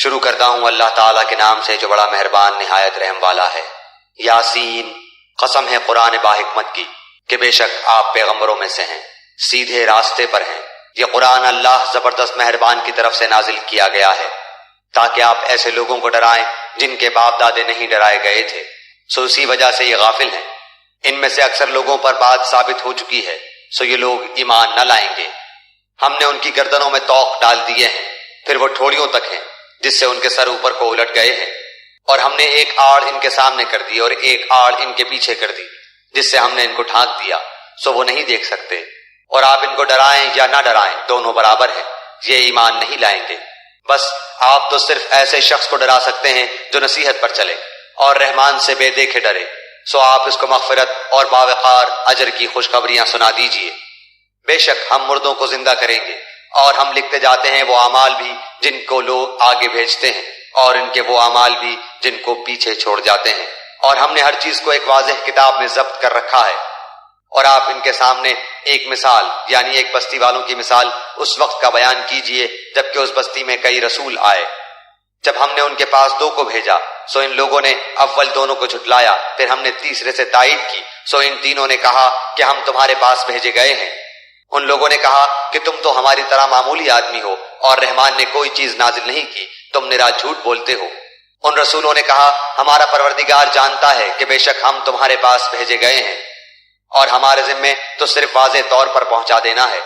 شروع کرتا ہوں اللہ تعالیٰ کے نام سے جو بڑا مہربان نہایت رحم والا ہے۔ یاسین، قسم ہے قرآن باحکمت کی کہ بے شک آپ پیغمبروں میں سے ہیں، سیدھے راستے پر ہیں۔ یہ قرآن اللہ زبردست مہربان کی طرف سے نازل کیا گیا ہے تاکہ آپ ایسے لوگوں کو ڈرائیں جن کے باپ دادے نہیں ڈرائے گئے تھے، سو اسی وجہ سے یہ غافل ہیں۔ ان میں سے اکثر لوگوں پر بات ثابت ہو چکی ہے، سو یہ لوگ ایمان نہ لائیں گے۔ ہم نے ان کی گردنوں میں طوق ڈال دیے ہیں، پھر وہ ٹھوڑیوں تک ہیں جس سے ان کے سر اوپر کو الٹ گئے ہیں، اور ہم نے ایک آڑ ان کے سامنے کر دی اور ایک آڑ ان کے پیچھے کر دی جس سے ہم نے ان کو ڈھانک دیا، سو وہ نہیں دیکھ سکتے۔ اور آپ ان کو ڈرائیں یا نہ ڈرائیں دونوں برابر ہیں، یہ ایمان نہیں لائیں گے۔ بس آپ تو صرف ایسے شخص کو ڈرا سکتے ہیں جو نصیحت پر چلے اور رحمان سے بے دیکھے ڈرے، سو آپ اس کو مغفرت اور باوقار اجر کی خوشخبریاں سنا دیجئے۔ بے شک ہم مردوں کو زندہ کریں گے، اور ہم لکھتے جاتے ہیں وہ اعمال بھی جن کو لوگ آگے بھیجتے ہیں، اور ان کے وہ اعمال بھی جن کو پیچھے چھوڑ جاتے ہیں، اور ہم نے ہر چیز کو ایک واضح کتاب میں ضبط کر رکھا ہے۔ اور آپ ان کے سامنے ایک مثال یعنی ایک بستی والوں کی مثال اس وقت کا بیان کیجئے جبکہ اس بستی میں کئی رسول آئے۔ جب ہم نے ان کے پاس دو کو بھیجا، سو ان لوگوں نے اول دونوں کو جھٹلایا، پھر ہم نے تیسرے سے تائید کی، سو ان تینوں نے کہا کہ ہم تمہارے پاس بھیجے گئے ہیں۔ ان لوگوں نے کہا کہ تم تو ہماری طرح معمولی آدمی ہو اور رحمان نے کوئی چیز نازل نہیں کی، تم نرا جھوٹ بولتے ہو۔ ان رسولوں نے کہا ہمارا پروردگار جانتا ہے کہ بے شک ہم تمہارے پاس بھیجے گئے ہیں، اور ہمارے ذمے تو صرف واضح طور پر پہنچا دینا ہے۔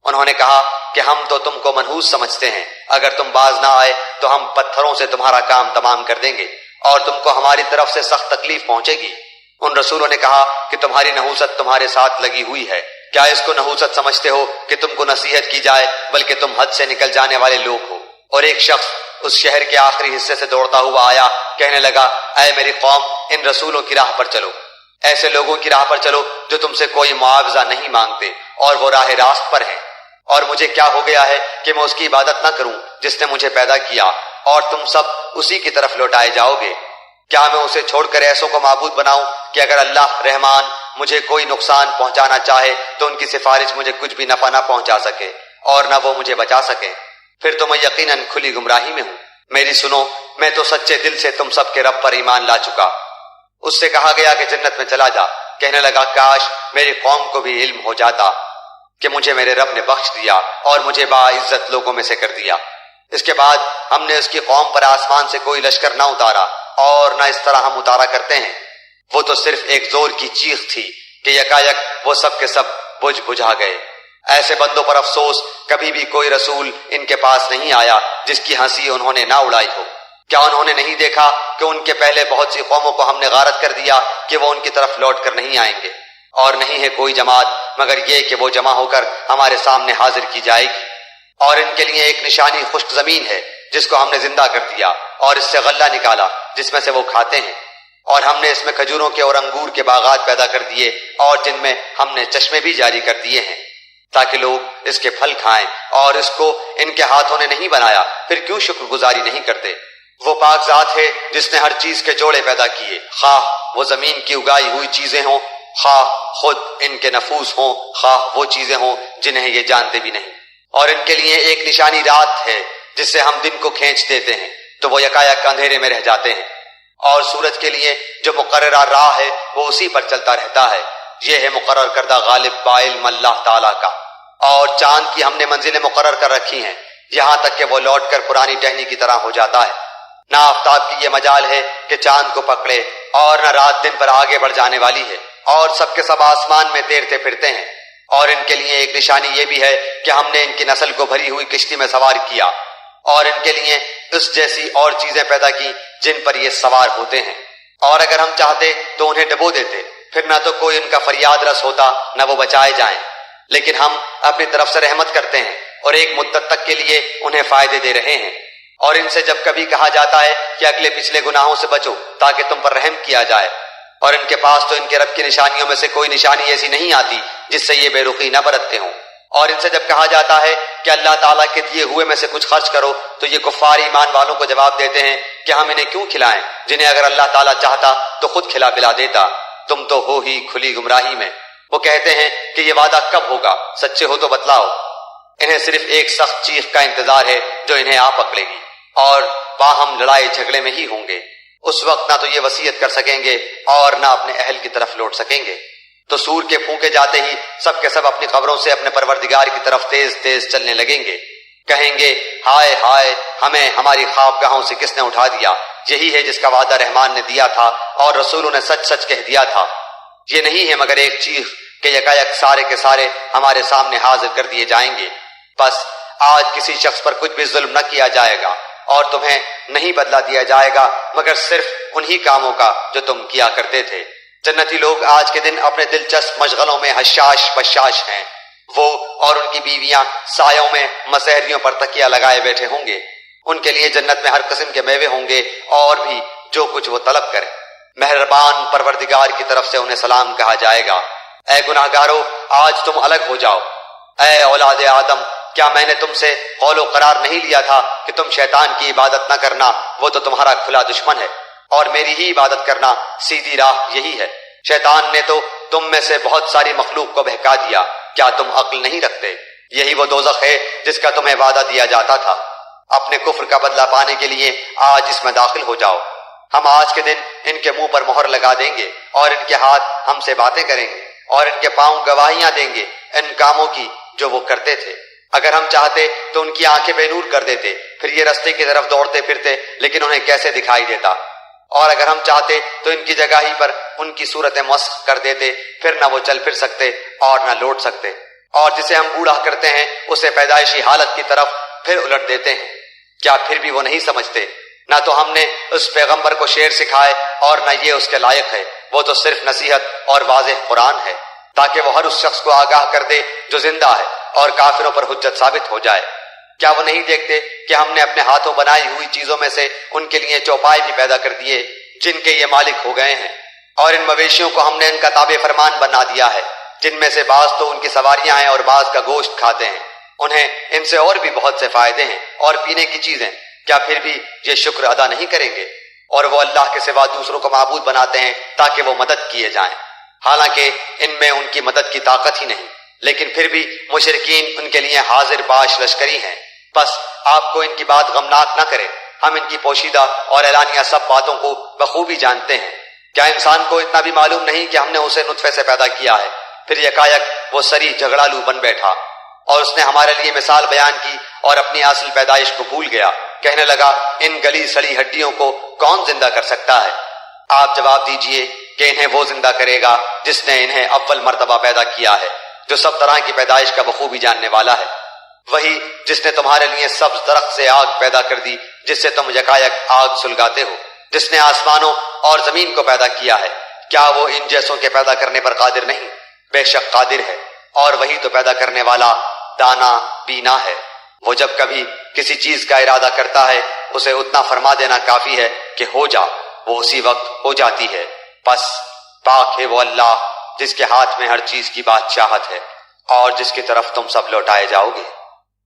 انہوں نے کہا کہ ہم تو تم کو منحوس سمجھتے ہیں، اگر تم باز نہ آئے تو ہم پتھروں سے تمہارا کام تمام کر دیں گے اور تم کو ہماری طرف سے سخت تکلیف پہنچے گی۔ ان رسولوں نے کہا کہ تمہاری نحوست تمہارے ساتھ لگی ہوئی ہے، کیا اس کو نحوست سمجھتے ہو کہ تم کو نصیحت کی جائے، بلکہ تم حد سے نکل جانے والے لوگ ہو۔ اور ایک شخص اس شہر کے آخری حصے سے دوڑتا ہوا آیا، کہنے لگا اے میری قوم، ان رسولوں کی راہ پر چلو، ایسے لوگوں کی راہ پر چلو جو تم سے کوئی معاوضہ نہیں مانگتے اور وہ راہ راست پر ہیں۔ اور مجھے کیا ہو گیا ہے کہ میں اس کی عبادت نہ کروں جس نے مجھے پیدا کیا، اور تم سب اسی کی طرف لوٹائے جاؤ گے۔ کیا میں اسے چھوڑ کر ایسوں کو معبود بناؤں کہ اگر اللہ رحمان مجھے کوئی نقصان پہنچانا چاہے تو ان کی سفارش مجھے کچھ بھی نفع نہ پہنچا سکے اور نہ وہ مجھے بچا سکے؟ پھر تو میں یقیناً کھلی گمراہی میں ہوں۔ میری سنو، میں تو سچے دل سے تم سب کے رب پر ایمان لا چکا۔ اس سے کہا گیا کہ جنت میں چلا جا، کہنے لگا کاش میری قوم کو بھی علم ہو جاتا کہ مجھے میرے رب نے بخش دیا اور مجھے باعزت لوگوں میں سے کر دیا۔ اس کے بعد ہم نے اس کی قوم پر آسمان سے کوئی لشکر نہ اتارا اور نہ اس طرح ہم اتارا کرتے ہیں۔ وہ تو صرف ایک زور کی چیخ تھی کہ یکایک وہ سب کے سب بجھا گئے۔ ایسے بندوں پر افسوس، کبھی بھی کوئی رسول ان کے پاس نہیں آیا جس کی ہنسی انہوں نے نہ اڑائی ہو۔ کیا انہوں نے نہیں دیکھا کہ ان کے پہلے بہت سی قوموں کو ہم نے غارت کر دیا کہ وہ ان کی طرف لوٹ کر نہیں آئیں گے، اور نہیں ہے کوئی جماعت مگر یہ کہ وہ جمع ہو کر ہمارے سامنے حاضر کی جائے گی۔ اور ان کے لیے ایک نشانی خشک زمین ہے جس کو ہم نے زندہ کر دیا اور اس سے غلہ نکالا جس میں سے وہ کھاتے ہیں، اور ہم نے اس میں کھجوروں کے اور انگور کے باغات پیدا کر دیے اور جن میں ہم نے چشمے بھی جاری کر دیے ہیں تاکہ لوگ اس کے پھل کھائیں، اور اس کو ان کے ہاتھوں نے نہیں بنایا، پھر کیوں شکر گزاری نہیں کرتے؟ وہ پاک ذات ہے جس نے ہر چیز کے جوڑے پیدا کیے، خواہ وہ زمین کی اگائی ہوئی چیزیں ہوں، خواہ خود ان کے نفوس ہوں، خواہ وہ چیزیں ہوں جنہیں یہ جانتے بھی نہیں۔ اور ان کے لیے ایک نشانی رات ہے جس سے ہم دن کو کھینچ دیتے ہیں تو وہ یکایک اندھیرے میں رہ جاتے ہیں، اور سورج کے لیے جو مقررہ راہ ہے وہ اسی پر چلتا رہتا ہے۔ یہ ہے مقرر کردہ غالب بعلم اللہ تعالیٰ کا۔ اور چاند کی ہم نے منزلیں مقرر کر رکھی ہیں یہاں تک کہ وہ لوٹ کر پرانی ٹہنی کی طرح ہو جاتا ہے۔ نہ آفتاب کی یہ مجال ہے کہ چاند کو پکڑے، اور نہ رات دن پر آگے بڑھ جانے والی ہے، اور سب کے سب آسمان میں تیرتے پھرتے ہیں۔ اور ان کے لیے ایک نشانی یہ بھی ہے کہ ہم نے ان کی نسل کو بھری ہوئی کشتی میں سوار کیا، اور ان کے لیے اس جیسی اور چیزیں پیدا کی جن پر یہ سوار ہوتے ہیں، اور اگر ہم چاہتے تو انہیں ڈبو دیتے، پھر نہ تو کوئی ان کا فریاد رس ہوتا نہ وہ بچائے جائیں، لیکن ہم اپنی طرف سے رحمت کرتے ہیں اور ایک مدت تک کے لیے انہیں فائدے دے رہے ہیں۔ اور ان سے جب کبھی کہا جاتا ہے کہ اگلے پچھلے گناہوں سے بچو تاکہ تم پر رحم کیا جائے، اور ان کے پاس تو ان کے رب کی نشانیوں میں سے کوئی نشانی ایسی نہیں آتی جس سے یہ بے رخی نہ برتتے ہوں۔ اور ان سے جب کہا جاتا ہے کہ اللہ تعالیٰ کے دیے ہوئے میں سے کچھ خرچ کرو تو یہ کفار ایمان والوں کو جواب دیتے ہیں کہ ہم انہیں کیوں کھلائیں جنہیں اگر اللہ تعالیٰ چاہتا تو خود کھلا پلا دیتا، تم تو ہو ہی کھلی گمراہی میں۔ وہ کہتے ہیں کہ یہ وعدہ کب ہوگا، سچے ہو تو بتلاؤ۔ انہیں صرف ایک سخت چیخ کا انتظار ہے جو انہیں آ پکڑے گی، اور باہم لڑائی جھگڑے میں ہی ہوں گے۔ اس وقت نہ تو یہ وصیت کر سکیں گے اور نہ اپنے اہل کی طرف لوٹ سکیں گے۔ تو سور کے پھونکے جاتے ہی سب کے سب اپنی قبروں سے اپنے پروردگار کی طرف تیز تیز چلنے لگیں گے، کہیں گے ہائے ہائے، ہمیں ہماری خوابگاہوں سے کس نے اٹھا دیا؟ یہی ہے جس کا وعدہ رحمان نے دیا تھا اور رسولوں نے سچ سچ کہہ دیا تھا۔ یہ نہیں ہے مگر ایک چیخ کہ یکایک سارے کے سارے ہمارے سامنے حاضر کر دیے جائیں گے۔ بس آج کسی شخص پر کچھ بھی ظلم نہ کیا جائے گا اور تمہیں نہیں بدلہ دیا جائے گا مگر صرف انہی کاموں کا جو تم کیا کرتے تھے۔ جنتی لوگ آج کے دن اپنے دلچسپ مشغلوں میں حشاش بشاش ہیں۔ وہ اور ان کی بیویاں سایوں میں مسحریوں پر تکیہ لگائے بیٹھے ہوں گے۔ ان کے لیے جنت میں ہر قسم کے میوے ہوں گے اور بھی جو کچھ وہ طلب کریں۔ مہربان پروردگار کی طرف سے انہیں سلام کہا جائے گا، اے گناہگارو آج تم الگ ہو جاؤ۔ اے اولاد آدم، کیا میں نے تم سے قول و قرار نہیں لیا تھا کہ تم شیطان کی عبادت نہ کرنا، وہ تو تمہارا کھلا دشمن ہے، اور میری ہی عبادت کرنا سیدھی راہ یہی ہے۔ شیطان نے تو تم میں سے بہت ساری مخلوق کو بہکا دیا، کیا تم عقل نہیں رکھتے؟ یہی وہ دوزخ ہے جس کا تمہیں وعدہ دیا جاتا تھا۔ اپنے کفر کا بدلہ پانے کے لیے آج اس میں داخل ہو جاؤ۔ ہم آج کے دن ان کے منہ پر مہر لگا دیں گے اور ان کے ہاتھ ہم سے باتیں کریں گے اور ان کے پاؤں گواہیاں دیں گے ان کاموں کی جو وہ کرتے تھے۔ اگر ہم چاہتے تو ان کی آنکھیں بے نور کر دیتے، پھر یہ رستے کی طرف دوڑتے پھرتے، لیکن انہیں کیسے دکھائی دیتا؟ اور اگر ہم چاہتے تو ان کی جگہ ہی پر ان کی صورتیں مسخ کر دیتے، پھر نہ وہ چل پھر سکتے اور نہ لوٹ سکتے۔ اور جسے ہم بوڑھا کرتے ہیں اسے پیدائشی حالت کی طرف پھر الٹ دیتے ہیں۔ کیا پھر بھی وہ نہیں سمجھتے؟ نہ تو ہم نے اس پیغمبر کو شعر سکھائے اور نہ یہ اس کے لائق ہے، وہ تو صرف نصیحت اور واضح قرآن ہے تاکہ وہ ہر اس شخص کو آگاہ کر دے جو زندہ ہے اور کافروں پر حجت ثابت ہو جائے۔ کیا وہ نہیں دیکھتے کہ ہم نے اپنے ہاتھوں بنائی ہوئی چیزوں میں سے ان کے لیے چوپائے بھی پیدا کر دیے جن کے یہ مالک ہو گئے ہیں، اور ان مویشیوں کو ہم نے ان کا تابع فرمان بنا دیا ہے جن میں سے بعض تو ان کی سواریاں ہیں اور بعض کا گوشت کھاتے ہیں، انہیں ان سے اور بھی بہت سے فائدے ہیں اور پینے کی چیزیں، کیا پھر بھی یہ شکر ادا نہیں کریں گے؟ اور وہ اللہ کے سوا دوسروں کو معبود بناتے ہیں تاکہ وہ مدد کیے جائیں، حالانکہ ان میں ان کی مدد کی طاقت ہی نہیں، لیکن پھر بھی مشرکین ان کے لیے حاضر باش لشکری ہیں۔ بس آپ کو ان کی بات غمناک نہ کرے، ہم ان کی پوشیدہ اور اعلانیہ سب باتوں کو بخوبی جانتے ہیں۔ کیا انسان کو اتنا بھی معلوم نہیں کہ ہم نے اسے نطفے سے پیدا کیا ہے، پھر یکایک وہ سری جھگڑالو بن بیٹھا اور اس نے ہمارے لیے مثال بیان کی اور اپنی اصل پیدائش کو بھول گیا، کہنے لگا ان گلی سڑی ہڈیوں کو کون زندہ کر سکتا ہے؟ آپ جواب دیجئے کہ انہیں وہ زندہ کرے گا جس نے انہیں اول مرتبہ پیدا کیا ہے، جو سب طرح کی پیدائش کا بخوبی جاننے والا ہے، وہی جس نے تمہارے لیے سبز درخت سے آگ پیدا کر دی جس سے تم یکایک آگ سلگاتے ہو، جس نے آسمانوں اور زمین کو پیدا کیا ہے، کیا وہ ان جیسوں کے پیدا کرنے پر قادر نہیں؟ بے شک قادر ہے، اور وہی تو پیدا کرنے والا دانا بینا ہے۔ وہ جب کبھی کسی چیز کا ارادہ کرتا ہے اسے اتنا فرما دینا کافی ہے کہ ہو جا، وہ اسی وقت ہو جاتی ہے۔ بس پاک ہے وہ اللہ جس کے ہاتھ میں ہر چیز کی بادشاہت ہے اور جس کی طرف تم سب لوٹائے جاؤ گے۔